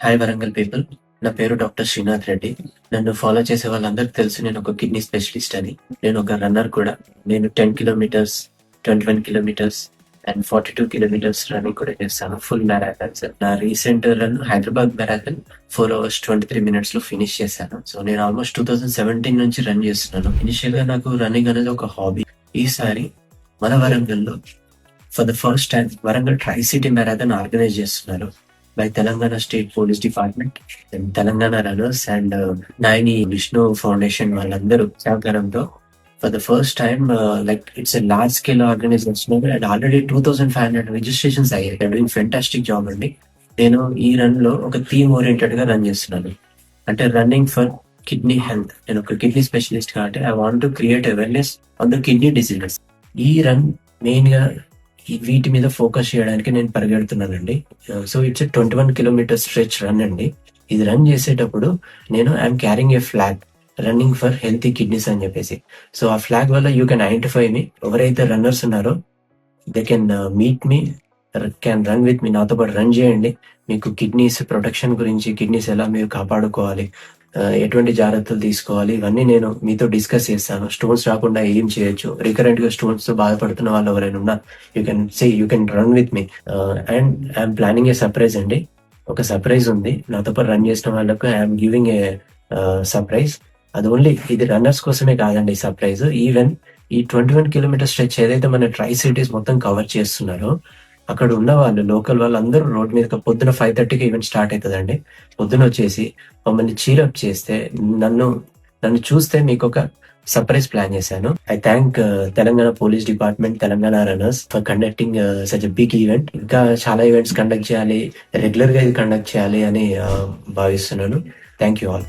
Hi Warangal people. నా పేరు doctor Srinath Reddy. నన్ను ఫాలో చేసే వాళ్ళందరికీ తెలుసు నేను ఒక కిడ్నీ స్పెషలిస్ట్ అని. నేను ఒక రన్నర్ కూడా. నేను 10 kilometres, 21 kilometres and 42 kilometres running కూడా చేస్తాను. Full marathons. నా recent run Hyderabad marathon 4 hours 23 minutes లో ఫినిష్ చేశాను. సో నేను ఆల్మోస్ట్ 2017 నుంచి రన్ చేస్తున్నాను. ఇనిషియల్ గా నాకు రన్నింగ్ అనేది ఒక హాబీ. ఈసారి మన వరంగల్లో for the first time Warangal try city marathon organise చేస్తున్నారు by Telangana State Police Department and Telangana Runners and Naini Vishnu Foundation వాళ్ళందరూ సహకారంతో for the first time like it's a large scale organisation and already 2500 registrations అయ్యాయి. Doing fantastic job అండి. నేను ఈ run లో ఒక theme oriented గా run చేస్తున్నాను. అంటే రన్నింగ్ ఫర్ కిడ్నీ హెల్త్. నేను ఒక కిడ్నీ స్పెషలిస్ట్ కాబట్టి I want to create awareness on the kidney diseases. ఈ రన్ మెయిన్ గా వీటి మీద ఫోకస్ చేయడానికి నేను పరిగెడుతున్నానండి. So it's 21 kilometre stretch run అండి. ఇది రన్ చేసేటప్పుడు నేను I'm carrying a flag running for healthy kidneys అని చెప్పేసి. సో ఆ ఫ్లాగ్ వల్ల యూ కెన్ ఐడెంటిఫై మీ. ఎవరైతే రన్నర్స్ ఉన్నారో they can meet me, can run with me. నాతో పాటు రన్ చేయండి. మీకు కిడ్నీస్ ప్రొటెక్షన్ గురించి, కిడ్నీస్ ఎలా మీరు కాపాడుకోవాలి, ఎటువంటి జాగ్రత్తలు తీసుకోవాలి, ఇవన్నీ నేను మీతో డిస్కస్ చేస్తాను. స్టోన్స్ రాకుండా ఏం చేయొచ్చు, రికరెంట్ గా స్టోన్స్ తో బాధపడుతున్న వాళ్ళు ఎవరైనా ఉన్నా you can run with me. And I'm planning a surprise అండి. ఒక సర్ప్రైజ్ ఉంది నాతో పాటు రన్ చేసిన వాళ్ళకు. I'm giving a surprise. అది ఓన్లీ ఇది రన్నర్స్ కోసమే కాదండి సర్ప్రైజ్. ఈవెన్ ఈ 21 కిలోమీటర్ స్ట్రెచ్ ఏదైతే మన ట్రై సిటీస్ మొత్తం కవర్ చేస్తున్నారో అక్కడ ఉన్న వాళ్ళు, లోకల్ వాళ్ళు అందరూ రోడ్ మీద పొద్దున 5:30కి ఈవెంట్ స్టార్ట్ అవుతుందండి. పొద్దున వచ్చేసి మమ్మల్ని చీరప్ చేస్తే, నన్ను చూస్తే మీకు ఒక సర్ప్రైజ్ ప్లాన్ చేశాను. I thank Telangana police department, Telangana runners for conducting such a big event. ఇంకా చాలా ఈవెంట్స్ కండక్ట్ చేయాలి, రెగ్యులర్ గా ఇది కండక్ట్ చేయాలి అని భావిస్తున్నాను. Thank you all.